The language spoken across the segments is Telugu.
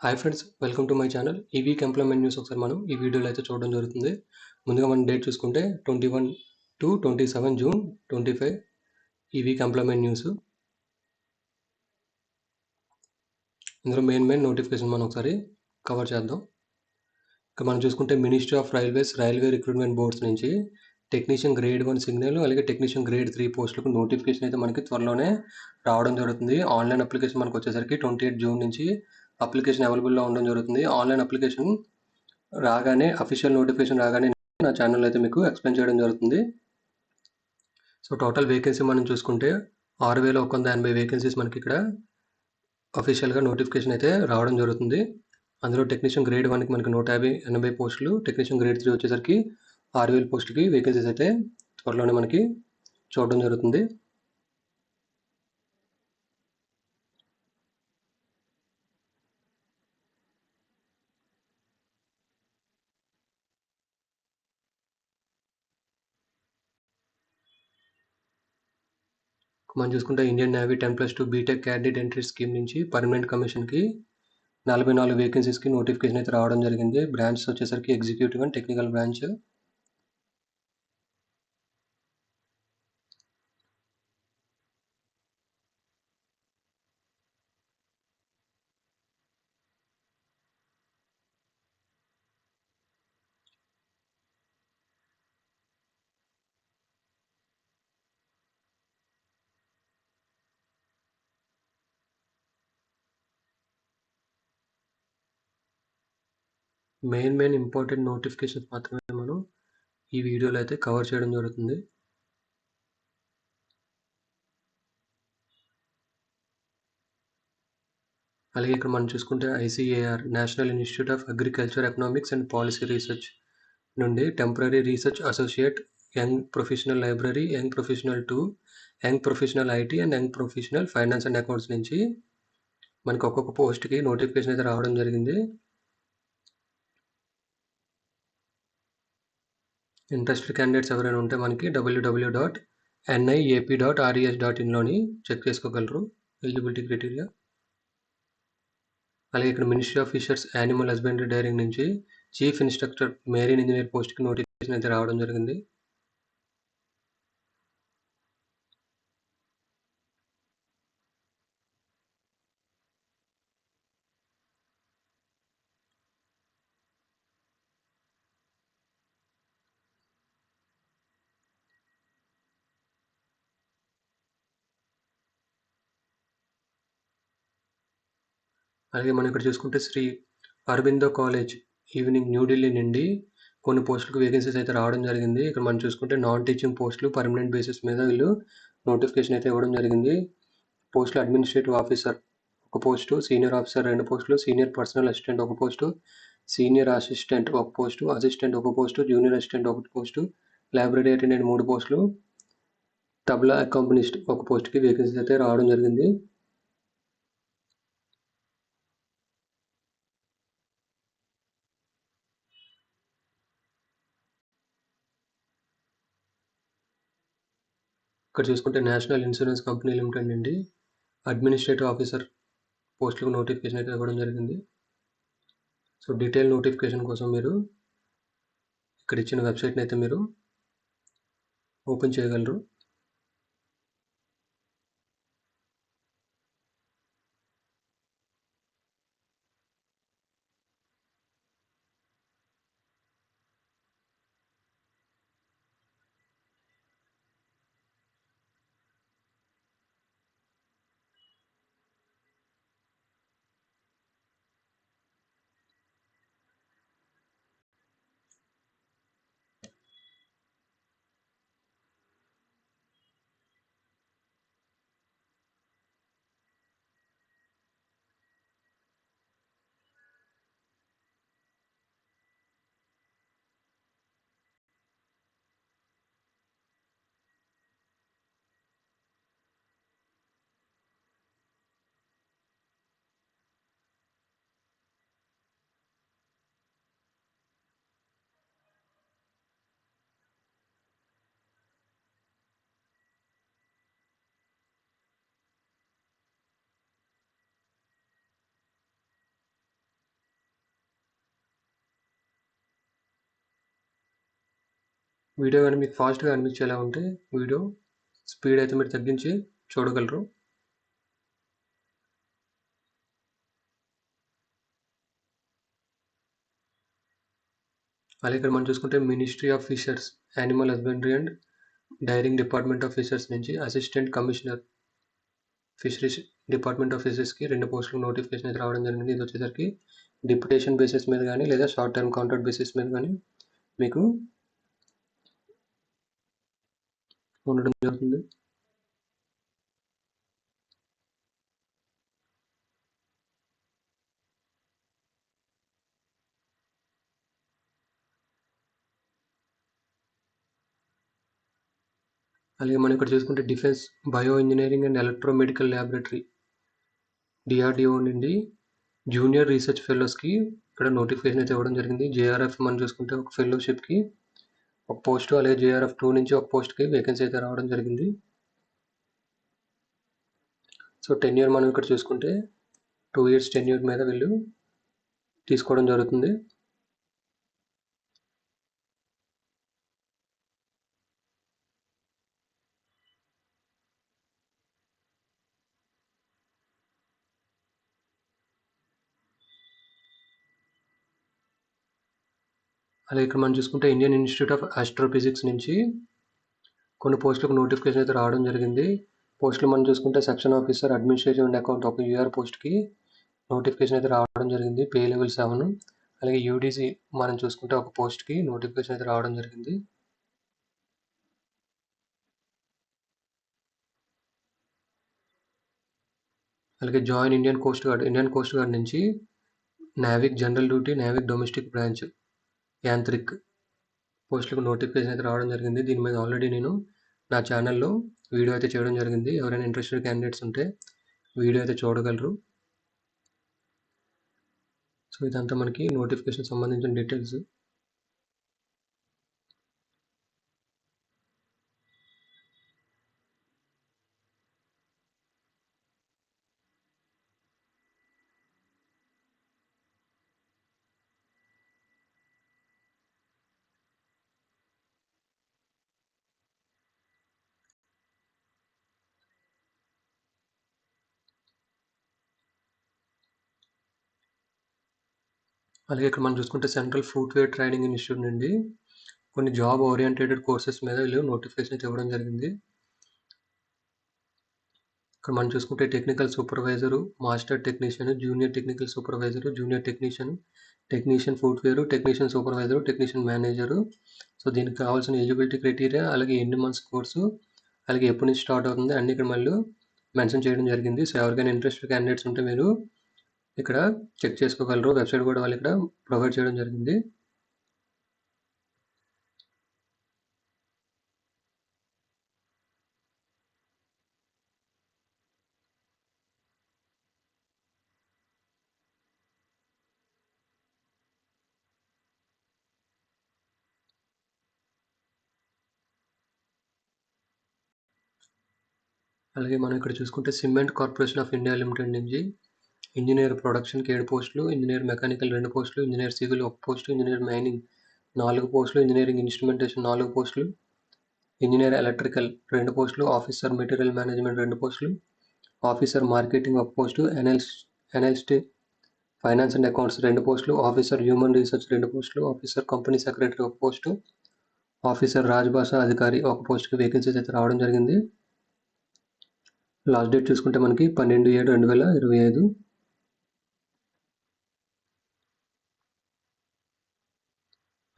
Hi friends, welcome to my channel. ఈ వీక్ ఎంప్లాయ్‌మెంట్ న్యూస్ ఒకసారి మనం ఈ వీడియోలో అయితే చూడడం జరుగుతుంది. ముందుగా మనం డేట్ చూసుకుంటే 21-27 జూన్ 25 ఈ వీక్ ఎంప్లాయ్‌మెంట్ న్యూస్. ఇందులో మెయిన్ నోటిఫికేషన్ మనం ఒకసారి కవర్ చేద్దాం. ఇక మనం చూసుకుంటే ministry of railways railway recruitment boards నుంచి టెక్నీషియన్ గ్రేడ్ 1 సిగ్నల్ అలాగే టెక్నీషియన్ గ్రేడ్ 3 పోస్టులకు నోటిఫికేషన్ అయితే మనకి త్వరలోనే రావడం జరుగుతుంది. ఆన్లైన్ అప్లికేషన్ మనకు వచ్చేసరికి 28 జూన్ నుంచి అప్లికేషన్ అవైలబుల్‌లో ఉండడం జరుగుతుంది. ఆన్లైన్ అప్లికేషన్ రాగానే అఫీషియల్ నోటిఫికేషన్ రాగానే నా ఛానల్ అయితే మీకు ఎక్స్ప్లెయిన్ చేయడం జరుగుతుంది. సో టోటల్ వేకెన్సీ మనం చూసుకుంటే 6180 వేకెన్సీస్ మనకి ఇక్కడ అఫీషియల్గా నోటిఫికేషన్ అయితే రావడం జరుగుతుంది. అందులో టెక్నీషియన్ గ్రేడ్ 1కి మనకి 180 పోస్టులు, టెక్నీషియన్ గ్రేడ్ 3 వచ్చేసరికి 6000 పోస్టులకి వేకెన్సీస్ అయితే త్వరలోనే మనకి చూడడం జరుగుతుంది. మనం చూసుకుంటే Indian Navy 10+2 B Tech candidate entry scheme నుంచి పర్మనెంట్ కమిషన్కి 44 వేకెన్సీస్కి నోటిఫికేషన్ అయితే రావడం జరిగింది. బ్రాంచ్ వచ్చేసరికి executive and technical branch. Main important notifications మాత్రమే మనం ఈ వీడియోలో అయితే కవర్ చేయడం జరుగుతుంది. అలాగే ఇక్కడ మనం చూసుకుంటే ICAR national institute of agriculture economics and policy research నుండి temporary research associate, young professional library, young professional 2, young professional IT and young professional finance and accounts నుంచి మనకి ఒక్కొక్క పోస్ట్కి నోటిఫికేషన్ అయితే రావడం జరిగింది. ఇంట్రెస్టెడ్ క్యాండిడేట్స్ ఎవరైనా ఉంటే మనకి www.niap.res.in చెక్ చేసుకోగలరు ఎలిజిబిలిటీ క్రైటీరియా. అలాగే ఇక్కడ ministry of fissures animal husbandry dairying నుంచి చీఫ్ ఇన్స్ట్రక్టర్ మెరీన్ ఇంజనీర్ పోస్ట్కి నోటిఫికేషన్ అయితే రావడం జరిగింది. అలాగే మనం ఇక్కడ చూసుకుంటే శ్రీ అరబిందో కాలేజ్ ఈవినింగ్ న్యూఢిల్లీ నుండి కొన్ని పోస్టులకు వేకెన్సీస్ అయితే రావడం జరిగింది. ఇక్కడ మనం చూసుకుంటే నాన్ టీచింగ్ పోస్టులు పర్మనెంట్ బేసిస్ మీద వీళ్ళు నోటిఫికేషన్ అయితే ఇవ్వడం జరిగింది. పోస్టులు అడ్మినిస్ట్రేటివ్ ఆఫీసర్ ఒక పోస్టు, సీనియర్ ఆఫీసర్ 2 పోస్టులు, సీనియర్ పర్సనల్ అసిస్టెంట్ ఒక పోస్టు, సీనియర్ అసిస్టెంట్ ఒక పోస్టు, అసిస్టెంట్ ఒక పోస్టు, జూనియర్ అసిస్టెంట్ ఒక పోస్టు, లైబ్రరీ అటెండెంట్ 3 పోస్టులు, తబలా అకాంపనిస్ట్ ఒక పోస్టుకి వేకెన్సీస్ అయితే రావడం జరిగింది. ఇక్కడ చూసుకుంటే నేషనల్ ఇన్సూరెన్స్ కంపెనీ లిమిటెడ్ నుండి అడ్మినిస్ట్రేటివ్ ఆఫీసర్ పోస్టులకు నోటిఫికేషన్ అయితే ఇవ్వడం జరిగింది. సో డీటెయిల్ నోటిఫికేషన్ కోసం మీరు ఇక్కడ ఇచ్చిన వెబ్సైట్ని అయితే మీరు ఓపెన్ చేయగలరు. వీడియో కానీ మీకు ఫాస్ట్గా అనిపించేలా ఉంటే వీడియో స్పీడ్ అయితే మీరు తగ్గించి చూడగలరు. అలాగే ఇక్కడ మనం చూసుకుంటే ministry of fissures, animal husbandry and dairying department of fishers నుంచి assistant commissioner fisheries department of ఫిషరీస్కి 2 పోస్టులకు నోటిఫికేషన్ అయితే రావడం జరిగింది. ఇది వచ్చేసరికి డిప్యుటేషన్ బేసిస్ మీద కానీ లేదా షార్ట్ టర్మ్ కాంట్రాక్ట్ బేసిస్ మీద కానీ మీకు ఉండడం జరుగుతుంది. అలాగే మనం ఇక్కడ చూసుకుంటే defence bio engineering and electromedical laboratory DRDO నుండి జూనియర్ రీసెర్చ్ ఫెలోస్కి ఇక్కడ నోటిఫికేషన్ అయితే ఇవ్వడం జరిగింది. జేఆర్ఎఫ్ మనం చూసుకుంటే ఒక ఫెలోషిప్కి ఒక పోస్టు, అలాగే జేఆర్ఎఫ్ 2 నుంచి ఒక పోస్ట్కి వేకెన్సీ అయితే రావడం జరిగింది. సో టెన్యూర్ మనం ఇక్కడ చూసుకుంటే 2 years టెన్యూర్ మీద వీళ్ళు తీసుకోవడం జరుగుతుంది. అలాగే ఇక్కడ మనం చూసుకుంటే ఇండియన్ ఇన్స్టిట్యూట్ ఆఫ్ ఆస్ట్రోఫిజిక్స్ నుంచి కొన్ని పోస్టులకు నోటిఫికేషన్ అయితే రావడం జరిగింది. పోస్టులు మనం చూసుకుంటే section officer administrative and account ఒక యూఆర్ పోస్ట్కి నోటిఫికేషన్ అయితే రావడం జరిగింది. Pay level 7. అలాగే యూడీసీ మనం చూసుకుంటే ఒక పోస్ట్కి నోటిఫికేషన్ అయితే రావడం జరిగింది. అలాగే జాయిన్ ఇండియన్ కోస్ట్ గార్డ్ నుంచి Navik general duty, Navik domestic branch Yantrik పోస్టులకు నోటిఫికేషన్ అయితే రావడం జరిగింది. దీని మీద ఆల్రెడీ నేను నా ఛానల్లో వీడియో అయితే చేయడం జరిగింది. ఎవరైనా ఇంట్రెస్టెడ్ క్యాండిడేట్స్ ఉంటే వీడియో అయితే చూడగలరు. సో ఇదంతా మనకి నోటిఫికేషన్ సంబంధించిన డీటెయిల్స్. అలాగే ఇక్కడ మనం చూసుకుంటే సెంట్రల్ ఫుట్వేర్ ట్రైనింగ్ ఇన్స్టిట్యూట్ నుండి కొన్ని జాబ్ ఓరియంటెడ్ కోర్సెస్ మీద వీళ్ళు నోటిఫికేషన్ అయితే ఇవ్వడం జరిగింది. ఇక్కడ మనం చూసుకుంటే technical supervisor, master technician, junior technical supervisor, junior technician, technician footwear, technician supervisor, technician manager. So దీనికి కావాల్సిన ఎలిజిబిలిటీ క్రైటీరియా, అలాగే ఎన్ని మంత్స్ కోర్సు, అలాగే ఎప్పటి నుంచి స్టార్ట్ అవుతుంది అన్ని ఇక్కడ మళ్ళీ మెన్షన్ చేయడం జరిగింది. సో ఎవరికైనా ఇంట్రెస్టెడ్ క్యాండిడేట్స్ ఉంటే మీరు ఇక్కడ చెక్ చేసుకోగలరు. వెబ్సైట్ కూడా వాళ్ళు ఇక్కడ ప్రొవైడ్ చేయడం జరిగింది. అలాగే మనం ఇక్కడ చూసుకుంటే cement corporation of India limited నుంచి ఇంజనీర్ ప్రొడక్షన్కి 7 పోస్టులు, ఇంజనీర్ మెకానికల్ 2 పోస్టులు, engineer civil 1 post, engineer mining 4 పోస్టులు, ఇంజనీరింగ్ ఇన్స్ట్రుమెంటేషన్ 4 పోస్టులు, ఇంజనీర్ ఎలక్ట్రికల్ 2 పోస్టులు, ఆఫీసర్ మెటీరియల్ మేనేజ్మెంట్ 2 పోస్టులు, officer marketing 1 post, analyst finance and accounts 2 పోస్టులు, ఆఫీసర్ హ్యూమన్ రీసెర్చ్ 2 పోస్టులు, officer company secretary 1 post, officer Rajbhasha అధికారి 1 పోస్టుకి వేకెన్సీస్ అయితే రావడం జరిగింది. లాస్ట్ డేట్ చూసుకుంటే మనకి 12/7/2025.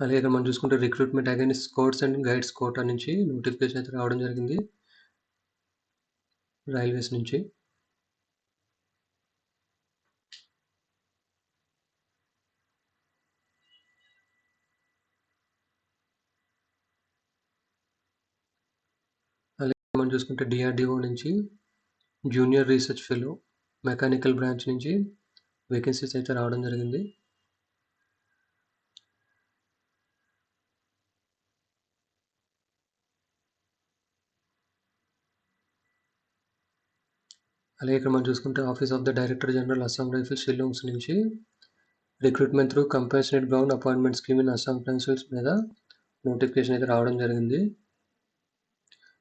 అలాగే ఇక్కడ మనం చూసుకుంటే recruitment against scouts and guides quota నుంచి నోటిఫికేషన్ అయితే రావడం జరిగింది రైల్వేస్ నుంచి. అలాగే మనం చూసుకుంటే డిఆర్డిఓ నుంచి junior research fellow mechanical branch నుంచి వేకెన్సీస్ అయితే రావడం జరిగింది. అలాగే ఇక్కడ మనం చూసుకుంటే office of the director general Assam rifles Shillong's నుంచి recruitment through compassionate ground appointment scheme in Assam councils మీద నోటిఫికేషన్ అయితే రావడం జరిగింది.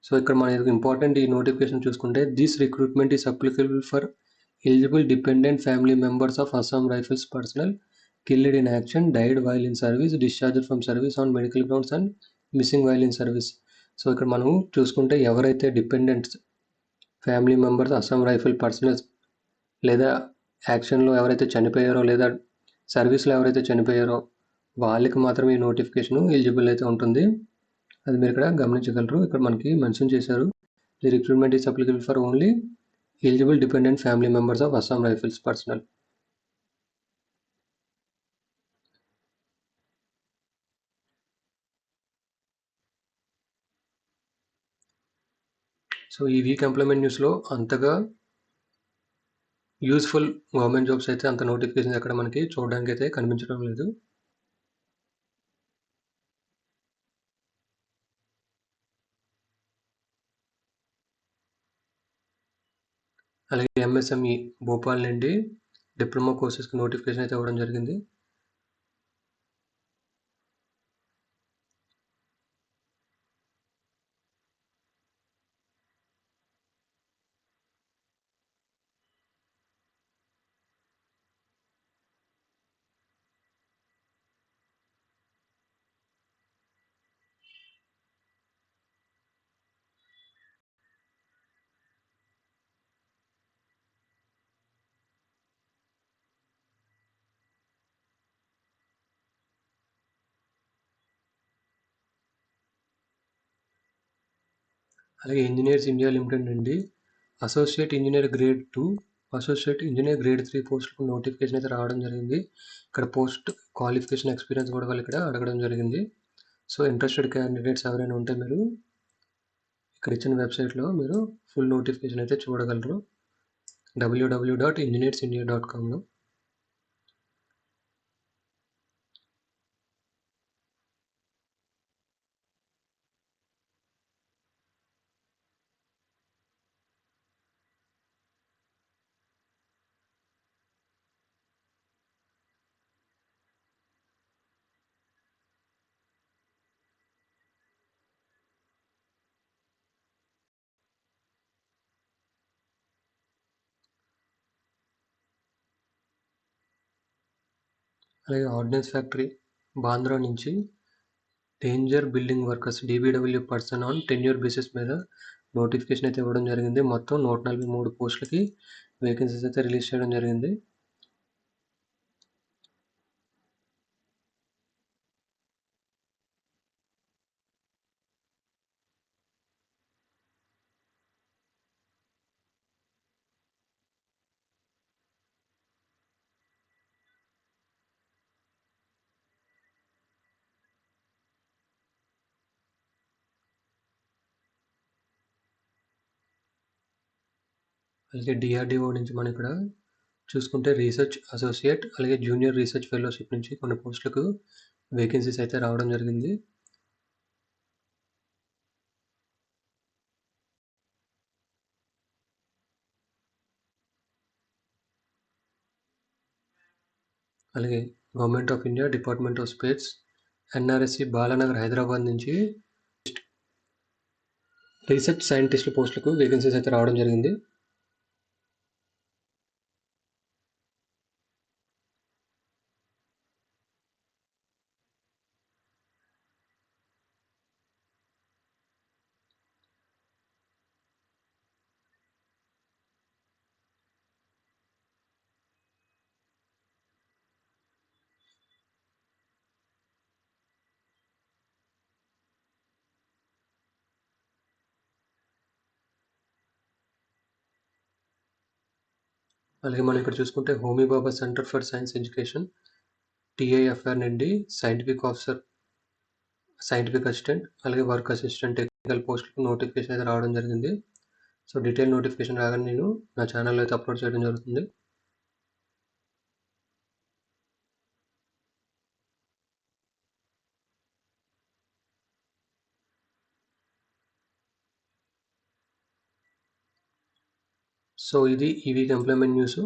సో ఇక్కడ మనకి ఇంపార్టెంట్ ఈ నోటిఫికేషన్ చూసుకుంటే, this recruitment is applicable for eligible dependent family members of Assam rifles personal killed in action, died while in service, discharged from service on medical grounds and missing while in service. So ఇక్కడ మనం చూసుకుంటే ఎవరైతే dependents family members Assam rifle personals లేదా యాక్షన్లో ఎవరైతే చనిపోయారో లేదా సర్వీస్లో ఎవరైతే చనిపోయారో వాళ్ళకి మాత్రమే ఈ నోటిఫికేషన్ ఎలిజిబుల్ అయితే ఉంటుంది. అది మీరు ఇక్కడ గమనించగలరు. ఇక్కడ మనకి మెన్షన్ చేశారు, the recruitment is applicable for only eligible dependent family members of Assam rifles personal. So ఈ వీక్ ఎంప్లాయ్మెంట్ న్యూస్లో అంతగా యూస్ఫుల్ గవర్నమెంట్ జాబ్స్ అయితే అంత నోటిఫికేషన్ ఎక్కడ మనకి చూడడానికి అయితే కనిపించడం లేదు. అలాగే ఎంఎస్ఎంఈ భోపాల్ నుండి డిప్లొమా కోర్సెస్కి నోటిఫికేషన్ అయితే ఇవ్వడం జరిగింది. అలాగే ఇంజనీర్స్ ఇండియా లిమిటెడ్ నుండి associate engineer grade 2, associate engineer grade 3 పోస్టులకు నోటిఫికేషన్ అయితే రావడం జరిగింది. ఇక్కడ పోస్ట్ క్వాలిఫికేషన్ ఎక్స్పీరియన్స్ కూడా వాళ్ళు ఇక్కడ అడగడం జరిగింది. సో ఇంట్రెస్టెడ్ క్యాండిడేట్స్ ఎవరైనా ఉంటే మీరు ఇక్కడ ఇచ్చిన వెబ్సైట్లో మీరు ఫుల్ నోటిఫికేషన్ అయితే చూడగలరు, www.engineersindia.comలో. అలాగే ఆర్డినెన్స్ ఫ్యాక్టరీ బాంద్రా నుంచి danger building workers DBW person on tenure basis మీద నోటిఫికేషన్ అయితే ఇవ్వడం జరిగింది. మొత్తం 143 పోస్టులకి వేకెన్సీస్ అయితే రిలీజ్ చేయడం జరిగింది. అలాగే డిఆర్డిఓ నుంచి మనం ఇక్కడ చూసుకుంటే రీసెర్చ్ అసోసియేట్ అలాగే జూనియర్ రీసెర్చ్ ఫెలోషిప్ నుంచి కొన్ని పోస్టులకు వేకెన్సీస్ అయితే రావడం జరిగింది. అలాగే government of India department of space NRSC Balanagar Hyderabad నుంచి రీసెర్చ్ సైంటిస్టుల పోస్టులకు వేకెన్సీస్ అయితే రావడం జరిగింది. అలాగే మనం ఇక్కడ చూసుకుంటే Homi Bhabha centre for science education TIFR నుండి సైంటిఫిక్ ఆఫీసర్, సైంటిఫిక్ అసిస్టెంట్ అలాగే వర్క్ అసిస్టెంట్ టెక్నికల్ పోస్టులకు నోటిఫికేషన్ అయితే రావడం జరిగింది. సో డీటెయిల్ నోటిఫికేషన్ రాగానే నేను నా ఛానల్లో అయితే అప్లోడ్ చేయడం జరుగుతుంది. సో ఇది ఈ వీక్ ఎంప్లాయ్మెంట్ న్యూస్.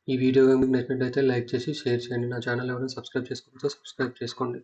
ఈ వీడియో మీకు నచ్చినట్లయితే లైక్ చేసి షేర్ చేయండి. నా ఛానల్ ఎవరైనా సబ్స్క్రైబ్ చేసుకోకపోతే సబ్స్క్రైబ్ చేసుకోండి.